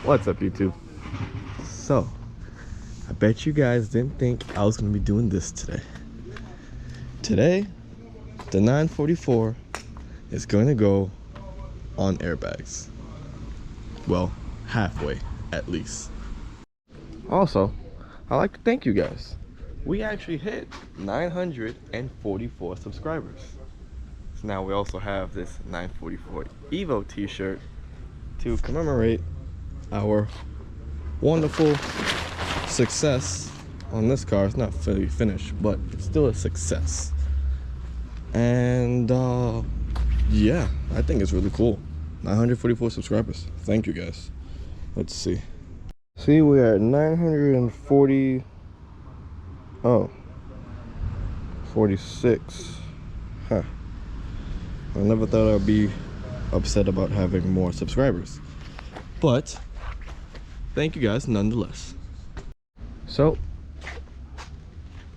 What's up, YouTube? So, I bet you guys didn't think I was gonna be doing this today. Today, the 944 is going to go on airbags. Well, halfway, at least. Also, I'd like to thank you guys. We actually hit 944 subscribers. So now we also have this 944 Evo t-shirt to commemorate our wonderful success on this car. It's not fully finished, but it's still a success. And yeah, I think it's really cool. 944 subscribers. Thank you guys. Let's see. See, we're at 940. Oh, 46. Huh. I never thought I'd be upset about having more subscribers, but thank you guys nonetheless. So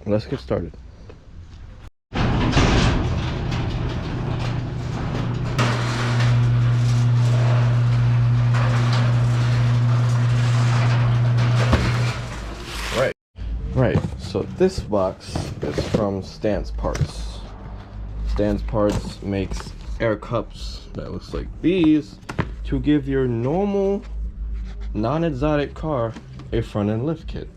let's get started. Right, so this box is from Stance Parts. Stance Parts makes air cups that looks like these to give your normal non-exotic car a front end lift kit.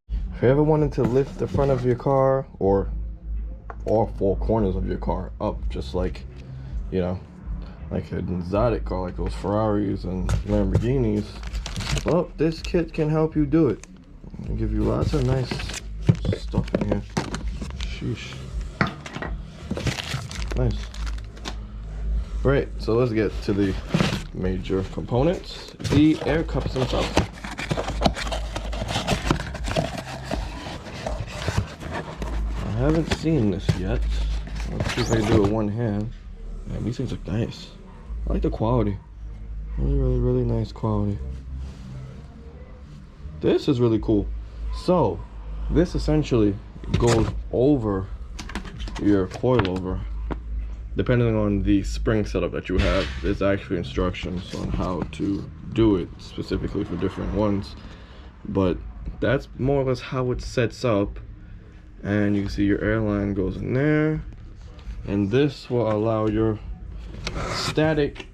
If you ever wanted to lift the front of your car or all four corners of your car up, just like, you know, like an exotic car, like those Ferraris and Lamborghinis, well, this kit can help you do it. It'll give you lots of nice stuff in here. Sheesh. Nice. Right, so let's get to the major components. The air cups themselves. I haven't seen this yet. Let's see if I can do it with one hand. Man, these things look nice. I like the quality. Really nice quality. This is really cool. So, this essentially goes over your coilover. Depending on the spring setup that you have, there's actually instructions on how to do it specifically for different ones. But that's more or less how it sets up. And you can see your airline goes in there. And this will allow your static,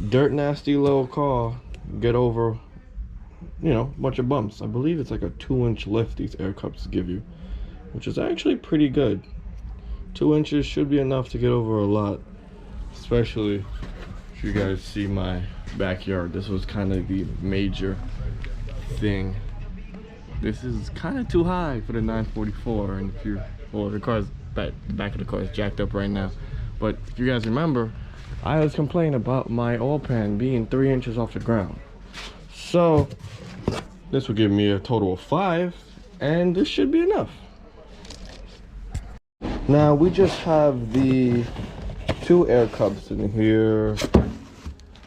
dirt nasty little car get over, you know, a bunch of bumps. I believe it's like a 2-inch lift these air cups give you, which is actually pretty good. 2 inches should be enough to get over a lot, especially if you guys see my backyard. This was kind of the major thing. This is kind of too high for the 944, and if you, well, the car's the back of the car is jacked up right now. But if you guys remember, I was complaining about my oil pan being 3 inches off the ground. So this will give me a total of 5, and this should be enough. Now we just have the 2 air cups in here.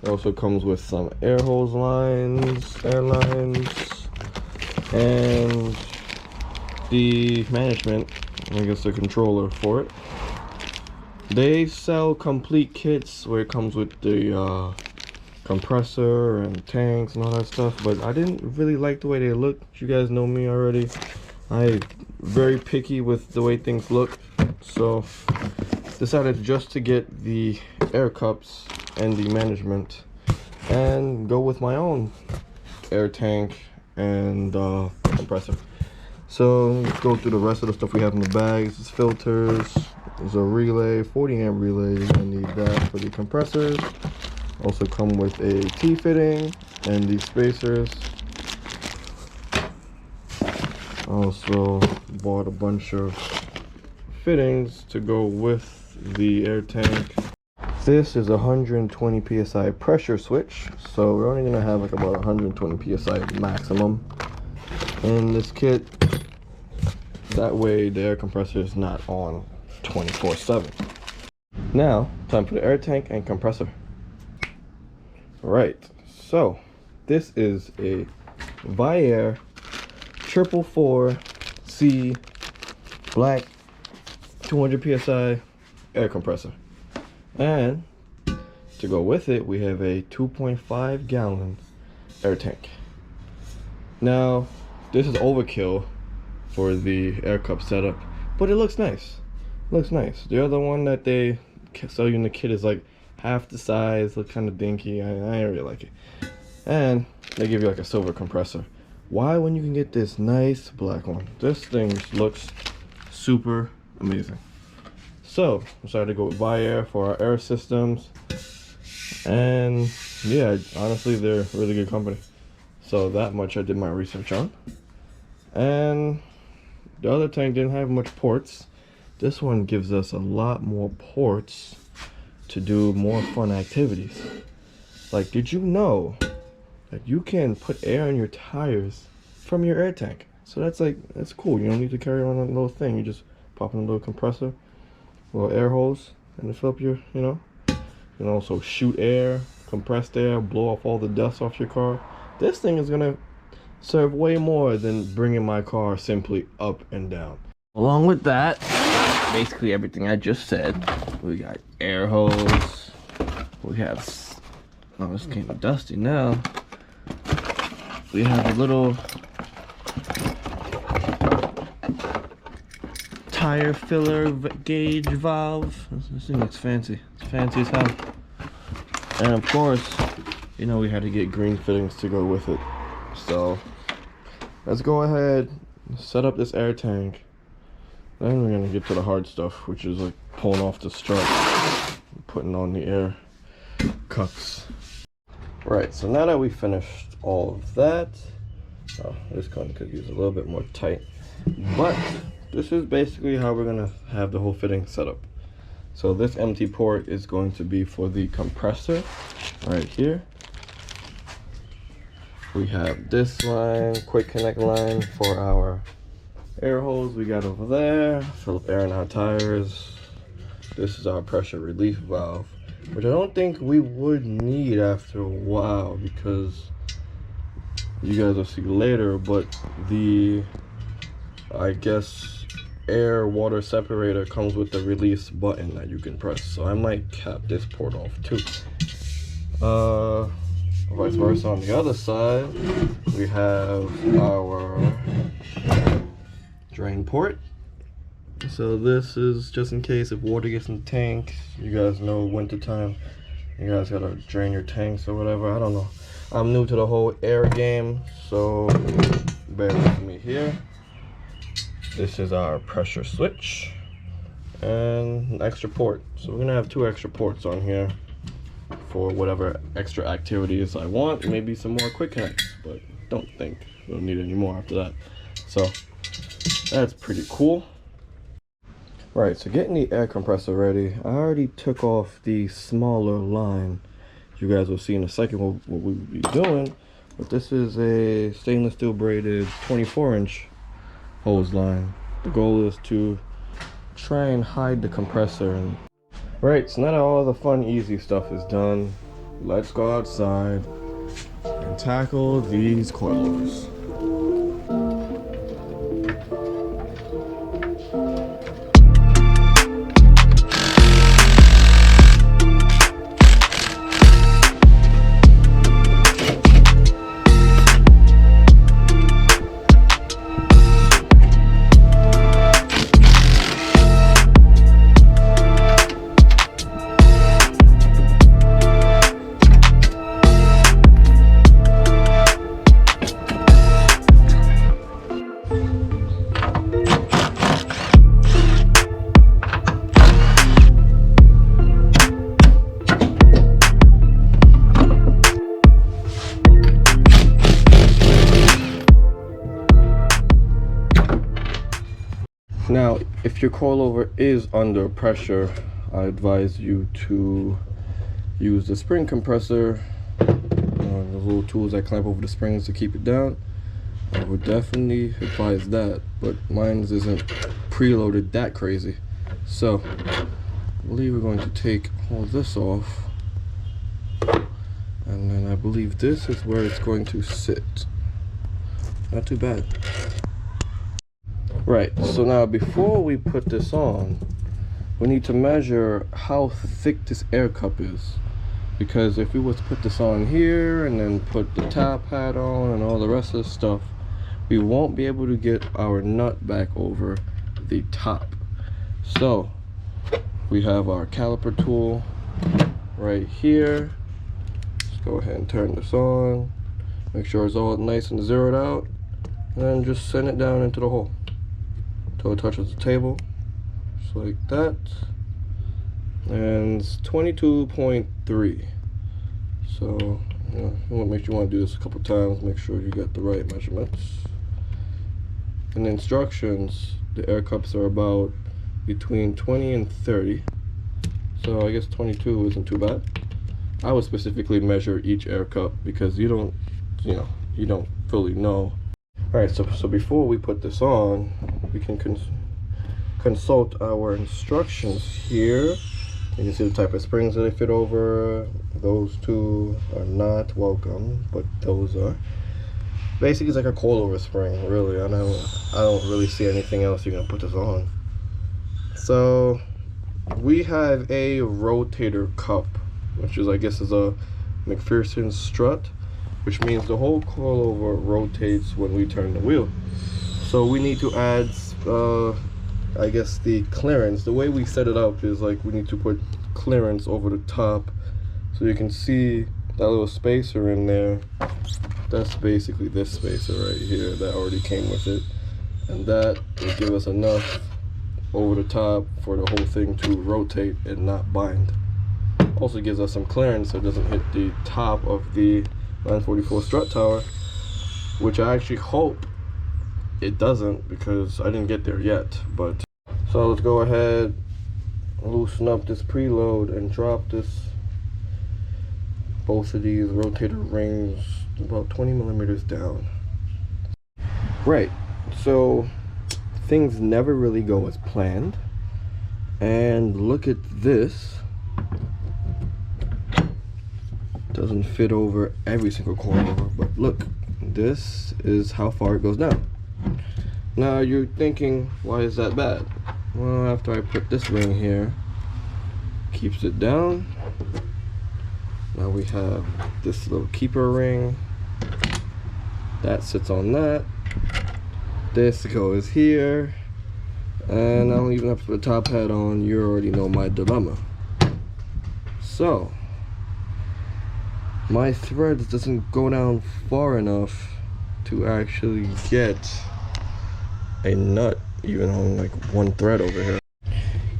It also comes with some air hose lines, air lines, and the management, I guess the controller for it. They sell complete kits where it comes with the compressor and tanks and all that stuff, but I didn't really like the way they look. You guys know me already. I'm very picky with the way things look, so decided just to get the air cups and the management and go with my own air tank and compressor. So let's go through the rest of the stuff we have in the bags. It's filters, there's a relay, 40 amp relay. You're gonna need that for the compressors. Also come with a T-fitting and these spacers. Also bought a bunch of fittings to go with the air tank. This is a 120 psi pressure switch, so we're only gonna have like about 120 psi maximum in this kit. That way the air compressor is not on 24/7. Now, time for the air tank and compressor. Right, so this is a Viair 444C black 200 psi air compressor, and to go with it we have a 2.5 gallon air tank. Now, this is overkill for the air cup setup, but it looks nice. Looks nice. The other one that they sell you in the kit is like half the size, look kind of dinky. I ain't really like it. And they give you like a silver compressor. Why, when you can get this nice black one? This thing looks super amazing. So I decided to go with Viair for our air systems, and yeah, honestly, they're a really good company. So that much I did my research on. And the other tank didn't have much ports. This one gives us a lot more ports to do more fun activities. Like, did you know that you can put air in your tires from your air tank? So that's cool. You don't need to carry on a little thing. You just pop in a little compressor, little air hose, and fill up your, you can also shoot air, compressed air, blow off all the dust off your car. This thing is gonna serve way more than bringing my car simply up and down. Along with that, basically everything I just said. We got air hose. We have, oh, it's kind of dusty now. We have a little tire filler gauge valve. This thing looks fancy. It's fancy as hell. And of course, we had to get green fittings to go with it. So let's go ahead and set up this air tank. Then we're gonna get to the hard stuff, which is like pulling off the strut, putting on the air cups. Right, so now that we finished all of that, this one could use a little bit more tight, but this is basically how we're gonna have the whole fitting set up. So this empty port is going to be for the compressor right here. We have this line, quick connect line for our air hose we got over there, fill up air in our tires. This is our pressure relief valve, which I don't think we would need after a while, because you guys will see later, but the, I guess, air water separator comes with the release button that you can press. So I might cap this port off too. Vice versa on the other side, we have our drain port. So this is just in case if water gets in the tank. You guys know wintertime, you guys gotta drain your tanks or whatever. I don't know. I'm new to the whole air game, so bear with me here. This is our pressure switch and an extra port. So we're gonna have 2 extra ports on here for whatever extra activities I want. Maybe some more quick connects, but don't think we'll need any more after that. So that's pretty cool. Right, so getting the air compressor ready, I already took off the smaller line. You guys will see in a second what we'll be doing, but this is a stainless steel braided 24-inch hose line. The goal is to try and hide the compressor. Right, so now that all the fun easy stuff is done, let's go outside and tackle these coilovers. Now, if your coilover is under pressure, I advise you to use the spring compressor, the little tools that clamp over the springs to keep it down. I would definitely advise that, but mine isn't preloaded that crazy. So, I believe we're going to take all this off, and then I believe this is where it's going to sit. Not too bad. Right, so now before we put this on, we need to measure how thick this air cup is. because if we was to put this on here and then put the top hat on and all the rest of the stuff, we won't be able to get our nut back over the top. So we have our caliper tool right here. Let's go ahead and turn this on, make sure it's all nice and zeroed out, and then just send it down into the hole until it touches the table, just like that. And it's 22.3. So you want to do this a couple times, make sure you got the right measurements. In the instructions, the air cups are about between 20 and 30, so I guess 22 isn't too bad. I would specifically measure each air cup because you don't fully know. All right, so before we put this on, we can consult our instructions here. You can see the type of springs that they fit over. Those two are not welcome, but those are. Basically, it's like a coilover spring, really. I don't really see anything else you're gonna put this on. So we have a rotator cup, which is, I guess, is a McPherson strut, which means the whole coilover rotates when we turn the wheel. So we need to add, I guess, the clearance. The way we set it up is like we need to put clearance over the top, so you can see that little spacer in there. That's basically this spacer right here that already came with it, and that will give us enough over the top for the whole thing to rotate and not bind. Also gives us some clearance so it doesn't hit the top of the 944 strut tower, which I actually hope it doesn't because I didn't get there yet. But so let's go ahead, loosen up this preload and drop both of these rotator rings about 20 millimeters down. Right, so things never really go as planned, and look at this. Doesn't fit over every single coilover, but look, this is how far it goes down. Now you're thinking, why is that bad? Well, after I put this ring here, keeps it down. Now we have this little keeper ring that sits on that. This goes here, and I don't even have to put a top hat on. You already know my dilemma. So my threads doesn't go down far enough to actually get a nut even on like one thread over here.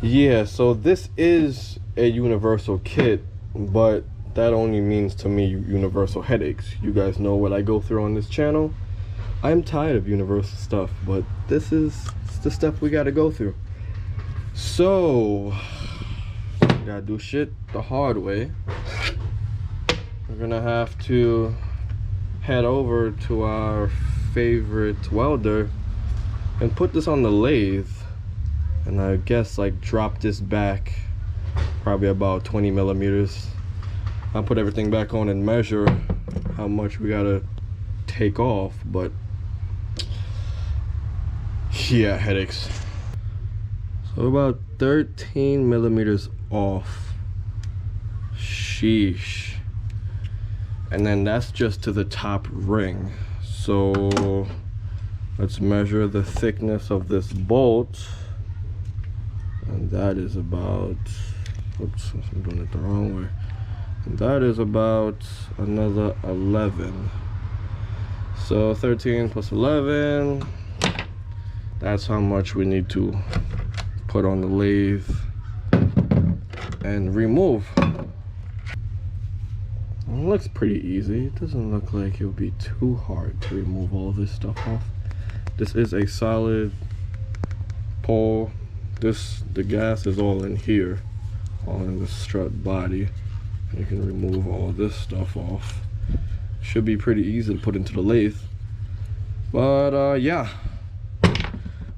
Yeah, so this is a universal kit, but that only means to me universal headaches. You guys know what I go through on this channel. I'm tired of universal stuff, but this is the stuff we gotta go through. So we gotta do shit the hard way. We're gonna have to head over to our favorite welder and put this on the lathe, and I guess like drop this back probably about 20 millimeters. I'll put everything back on and measure how much we gotta take off, but yeah, headaches. So about 13 millimeters off. Sheesh. And then that's just to the top ring. So let's measure the thickness of this bolt, and that is about, oops, I'm doing it the wrong way. And that is about another 11. So 13 plus 11, that's how much we need to put on the lathe and remove. It looks pretty easy. It doesn't look like it would be too hard to remove all this stuff off. This is a solid pole. The gas is all in here, all in the strut body. You can remove all this stuff off. Should be pretty easy to put into the lathe. But yeah,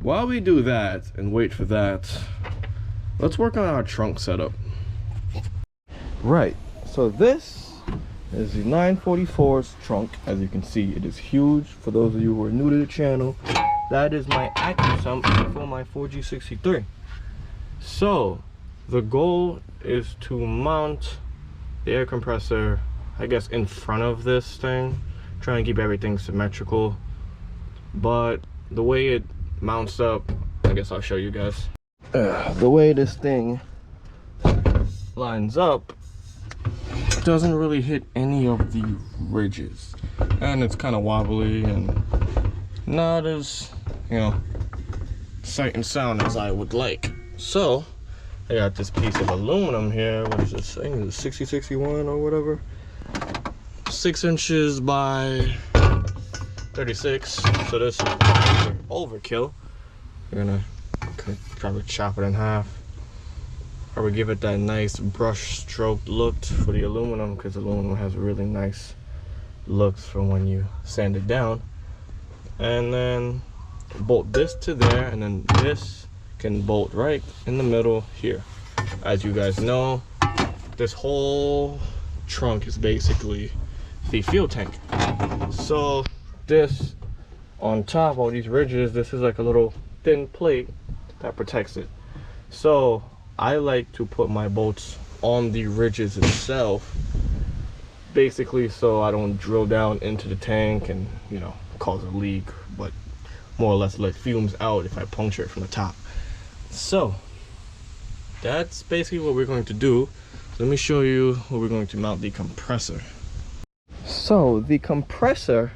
while we do that and wait for that, let's work on our trunk setup. Right, so this is the 944's trunk. As you can see, it is huge. For those of you who are new to the channel, that is my active sump for my 4G63. So the goal is to mount the air compressor, I guess, in front of this thing, trying to keep everything symmetrical. But the way it mounts up, I guess I'll show you guys. The way this thing lines up doesn't really hit any of the ridges, and it's kind of wobbly and not as, you know, sight and sound as I would like. So I got this piece of aluminum here. What is this thing? Is it 6061 or whatever? 6 inches by 36. So this is overkill. We're gonna probably chop it in half. Probably give it that nice brush stroke look for the aluminum, because aluminum has really nice looks from when you sand it down. And then bolt this to there, and then this can bolt right in the middle here. As you guys know, this whole trunk is basically the fuel tank. So this on top of these ridges, this is like a little thin plate that protects it. So I like to put my bolts on the ridges itself, basically so I don't drill down into the tank and, you know, cause a leak, but more or less let fumes out if I puncture it from the top. So that's basically what we're going to do. Let me show you where we're going to mount the compressor. So the compressor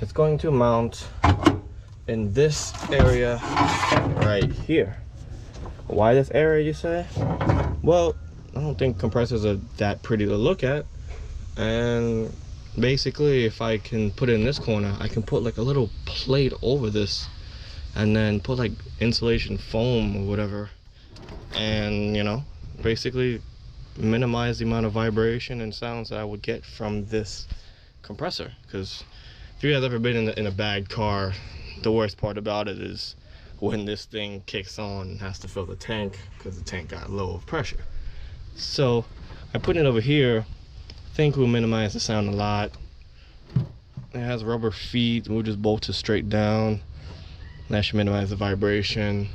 is going to mount in this area right here. Why this area, you say? Well, I don't think compressors are that pretty to look at, and basically if I can put it in this corner, I can put like a little plate over this and then put like insulation foam or whatever, and, you know, basically minimize the amount of vibration and sounds that I would get from this compressor. Because if you guys ever been in a bad car, the worst part about it is when this thing kicks on and has to fill the tank, because the tank got low of pressure. So I put it over here. I think we'll minimize the sound a lot. It has rubber feet, we'll just bolt it straight down. That should minimize the vibration.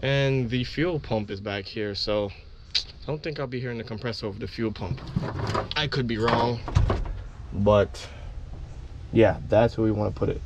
And the fuel pump is back here, so I don't think I'll be hearing the compressor over the fuel pump. I could be wrong, but yeah, that's where we want to put it.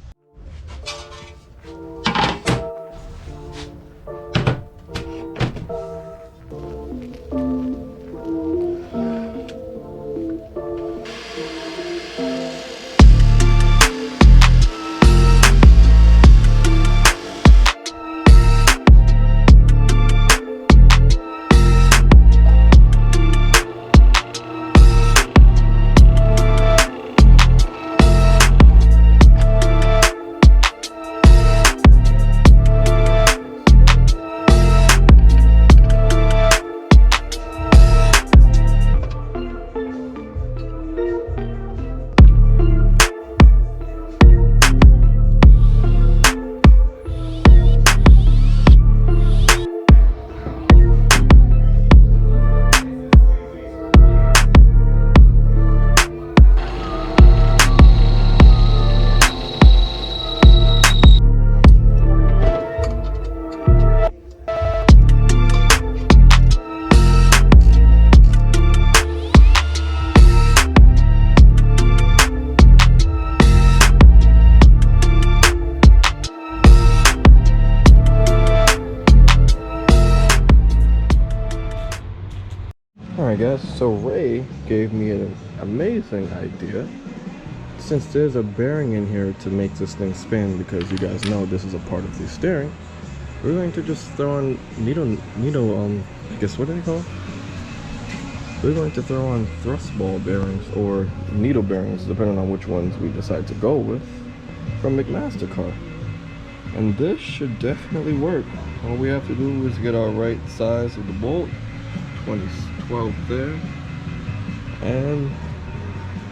Alright guys, so Ray gave me an amazing idea. Since there's a bearing in here to make this thing spin, because you guys know this is a part of the steering, we're going to just throw on I guess, what are they called? We're going to throw on thrust ball bearings or needle bearings, depending on which ones we decide to go with, from McMaster-Carr. And this should definitely work. All we have to do is get our right size of the bolt, 12 there, and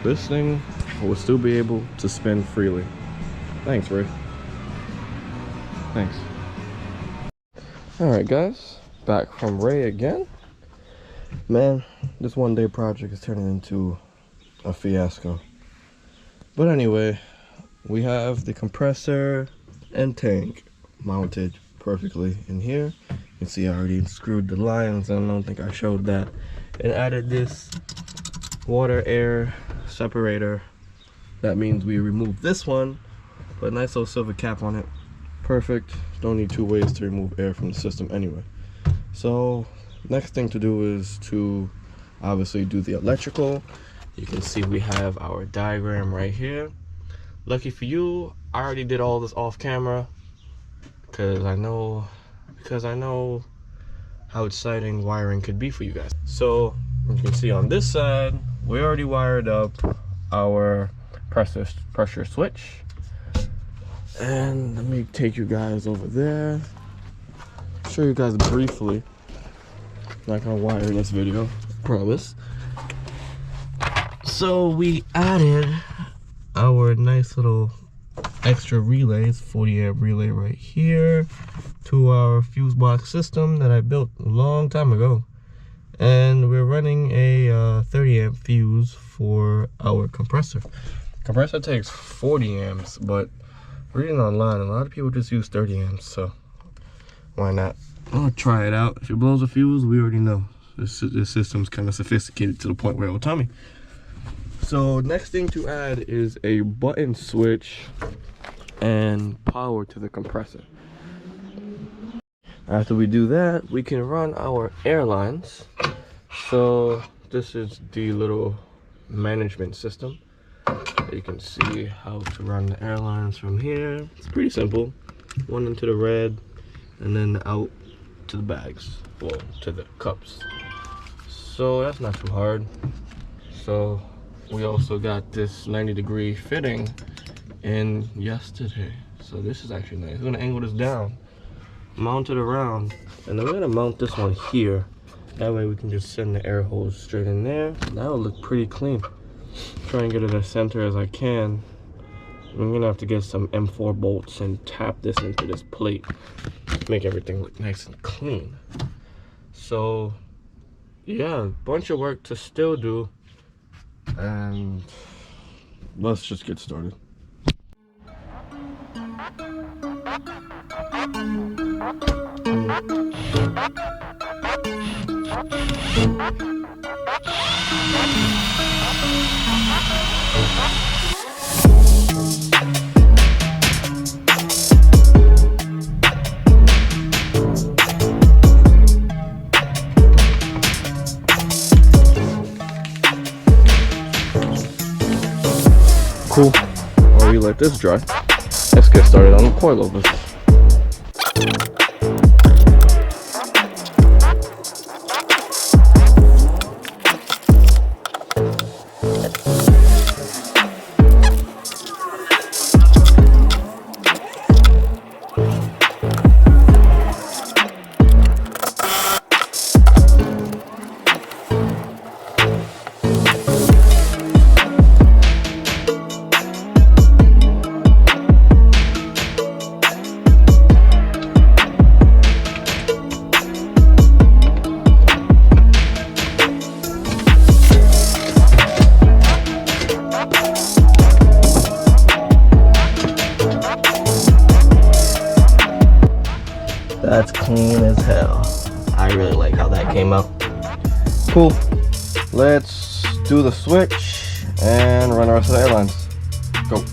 this thing will still be able to spin freely. Thanks, Ray. Thanks. Alright guys, back from Ray again. Man, this one-day project is turning into a fiasco. But anyway, we have the compressor and tank mounted perfectly in here. You can see I already screwed the lines, and I don't think I showed that and added this water air separator. That means we remove this one, put a nice little silver cap on it. Perfect. Don't need two ways to remove air from the system anyway. So next thing to do is to obviously do the electrical. You can see we have our diagram right here. Lucky for you, I already did all this off camera because I know how exciting wiring could be for you guys. So you can see on this side, we already wired up our pressure switch. And let me take you guys over there, show you guys briefly. Not gonna wire this video, promise. So we added our nice little extra relays, 40 amp relay right here, to our fuse box system that I built a long time ago. And we're running a 30 amp fuse for our compressor. Compressor takes 40 amps, but reading online, a lot of people just use 30 amps, so why not? I'll try it out. If it blows a fuse, we already know. This system's kind of sophisticated to the point where it will tell me. So next thing to add is a button switch and power to the compressor. After we do that, we can run our air lines. So this is the little management system. You can see how to run the airlines from here. It's pretty simple. One into the red and then out to the bags, well, to the cups. So that's not too hard. So we also got this 90-degree fitting in yesterday. So this is actually nice. We're gonna angle this down, mount it around, and then we're gonna mount this one here. That way we can just send the air hose straight in there. That will look pretty clean. Try and get it as center as I can. I'm gonna have to get some M4 bolts and tap this into this plate to make everything look nice and clean. So yeah, bunch of work to still do, and let's just get started. Cool. While we let this dry, let's get started on the coilovers. That's clean as hell. I really like how that came out. Cool. Let's do the switch and run the rest of the airlines. Go.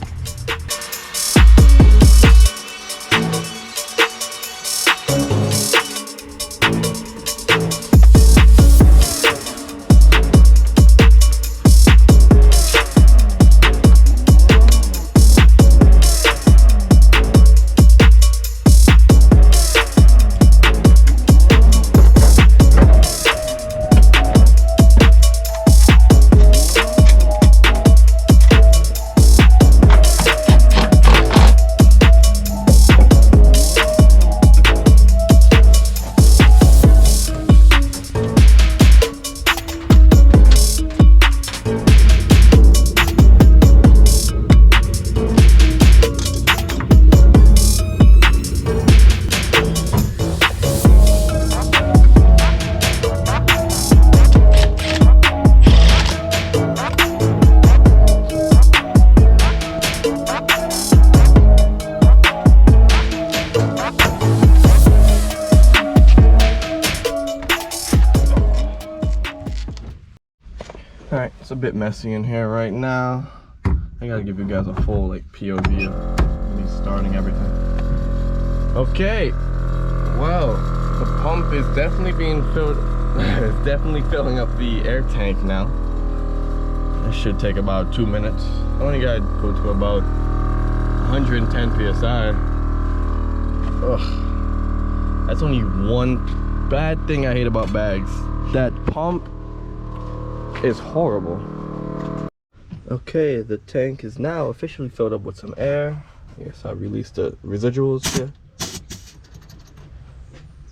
messy in here right now. I gotta give you guys a full like POV of me starting everything. Okay, well, the pump is definitely being filled. It's definitely filling up the air tank now. It should take about 2 minutes. I only gotta go to about 110 psi. Ugh, that's only one bad thing I hate about bags. That pump is horrible. Okay, the tank is now officially filled up with some air. Yes, I released the residuals here.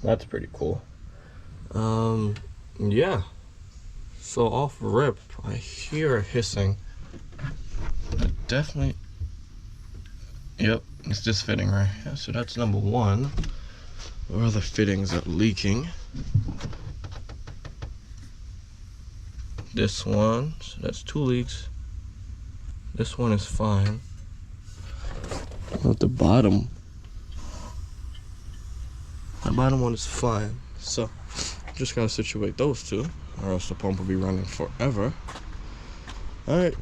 That's pretty cool. Yeah. So off rip, I hear a hissing. Definitely. Yep, it's just fitting right. Yeah, so that's number one. Where are the fittings are leaking? This one, so that's 2 leaks. This one is fine. At the bottom one is fine. So just gotta situate those two, or else the pump will be running forever. All right,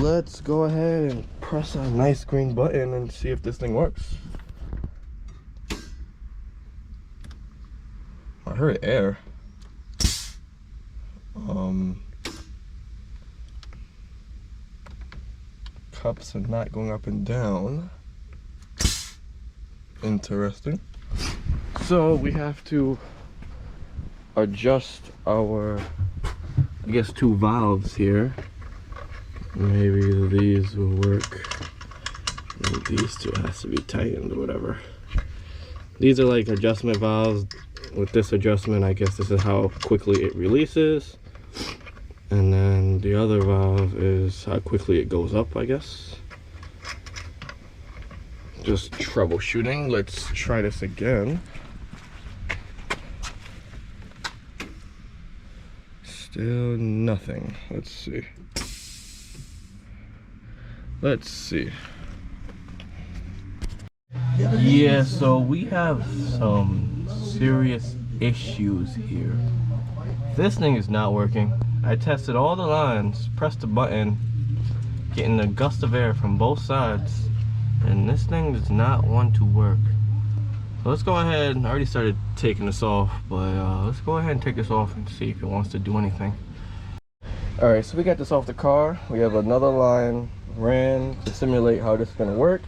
let's go ahead and press a nice green button and see if this thing works. I heard air. Cups are not going up and down. Interesting. So we have to adjust our, I guess, 2 valves here. Maybe these will work. Maybe these 2 has to be tightened or whatever. These are like adjustment valves. With this adjustment, I guess this is how quickly it releases. And then the other valve is how quickly it goes up, I guess. Just troubleshooting. Let's try this again. Still nothing. Let's see. Let's see. Yeah, so we have some serious issues here. This thing is not working. I tested all the lines, pressed the button, getting a gust of air from both sides, and this thing does not want to work. So let's go ahead. I already started taking this off, but let's go ahead and take this off and see if it wants to do anything. All right, so we got this off the car. We have another line ran to simulate how this is going to work.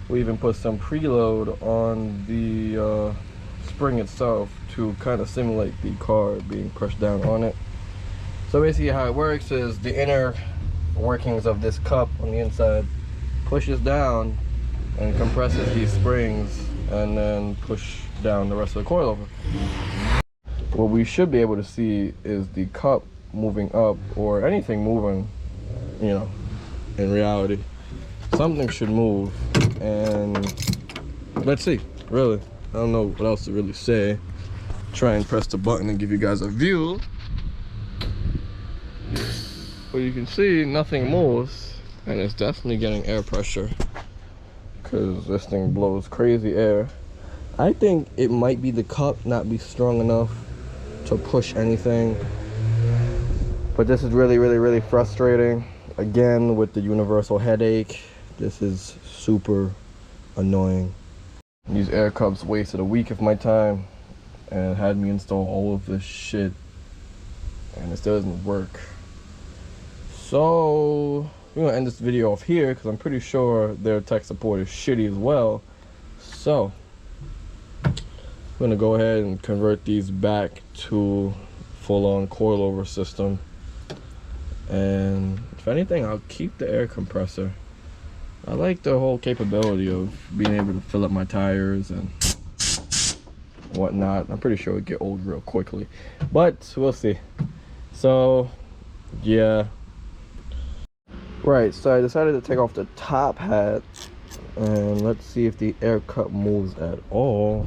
We even put some preload on the spring itself to kind of simulate the car being pushed down on it. So basically how it works is the inner workings of this cup on the inside pushes down and compresses these springs and then push down the rest of the coilover. What we should be able to see is the cup moving up, or anything moving, you know, in reality. Something should move, and let's see, really. I don't know what else to really say. Try and press the button and give you guys a view. But you can see nothing moves, and it's definitely getting air pressure because this thing blows crazy air. I think it might be the cup not be strong enough to push anything, but this is really frustrating. Again, with the universal headache, this is super annoying. These air cups wasted a week of my time and had me install all of this shit, and it still doesn't work. So we're gonna end this video off here because I'm pretty sure their tech support is shitty as well. So I'm gonna go ahead and convert these back to full-on coilover system, and if anything, I'll keep the air compressor. I like the whole capability of being able to fill up my tires and whatnot. I'm pretty sure it'd get old real quickly, but we'll see. So yeah, right, so I decided to take off the top hat and let's see if the air cup moves at all.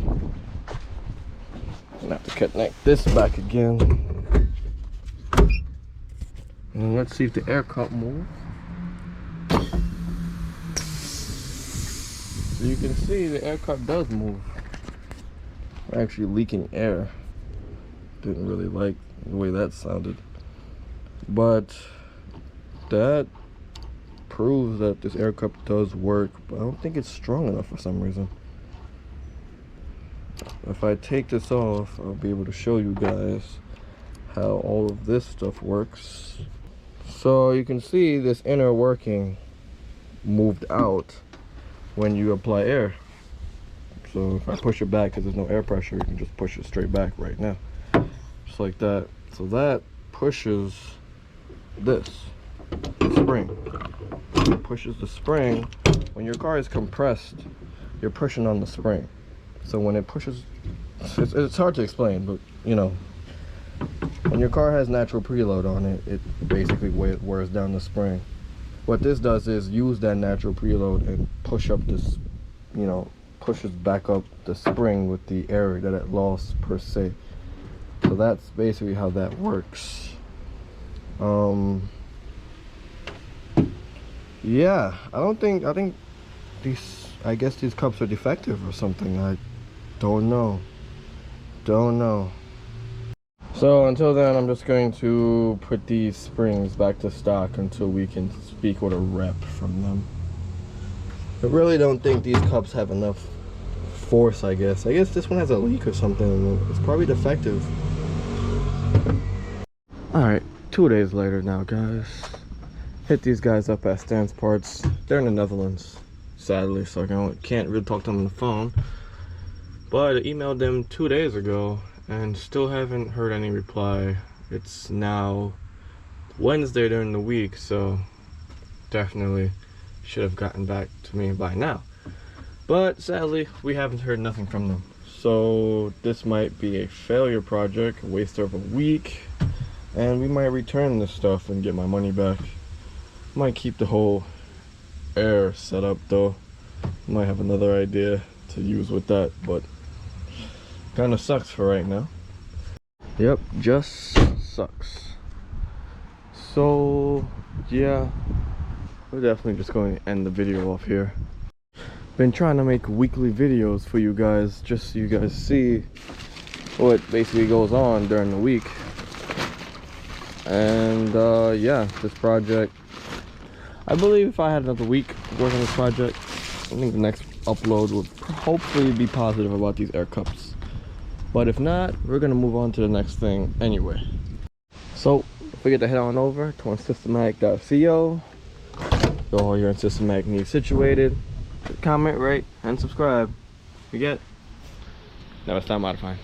I'm gonna have to connect this back again, and let's see if the air cup moves. So you can see the air cup does move. We're actually leaking air. Didn't really like the way that sounded, but that proves that this air cup does work, but I don't think it's strong enough for some reason. If I take this off, I'll be able to show you guys how all of this stuff works. So you can see this inner working moved out when you apply air. So if I push it back, because there's no air pressure, you can just push it straight back right now, just like that. So that pushes this spring. It pushes the spring. When your car is compressed, you're pushing on the spring. So when it pushes, it's hard to explain, but you know, when your car has natural preload on it, it basically wears down the spring. What this does is use that natural preload and push up this, you know, pushes back up the spring with the air that it lost per se. So that's basically how that works. Yeah, I think these, I guess these cups are defective or something. I don't know. So until then, I'm just going to put these springs back to stock until we can speak with a rep from them. I really don't think these cups have enough force, I guess. I guess this one has a leak or something. It's probably defective. Alright, 2 days later now, guys. Hit these guys up at Stance Parts. They're in the Netherlands, sadly, so I can't really talk to them on the phone. But I emailed them 2 days ago and still haven't heard any reply. It's now Wednesday during the week, so definitely should have gotten back to me by now. But sadly, we haven't heard nothing from them. So this might be a failure project, a waste of a week, and we might return this stuff and get my money back. Might keep the whole air set up though. Might have another idea to use with that, but kind of sucks for right now. Yep, just sucks. So yeah, we're definitely just going to end the video off here. Been trying to make weekly videos for you guys, just so you guys see what basically goes on during the week. And yeah, this project, I believe if I had another week working on this project, I think the next upload would hopefully be positive about these air cups. But if not, we're gonna move on to the next thing anyway. So don't forget to head on over to unsystematic.co. Go all your unsystematic needs situated. Comment, rate, and subscribe. Forget. Now it's time modifying.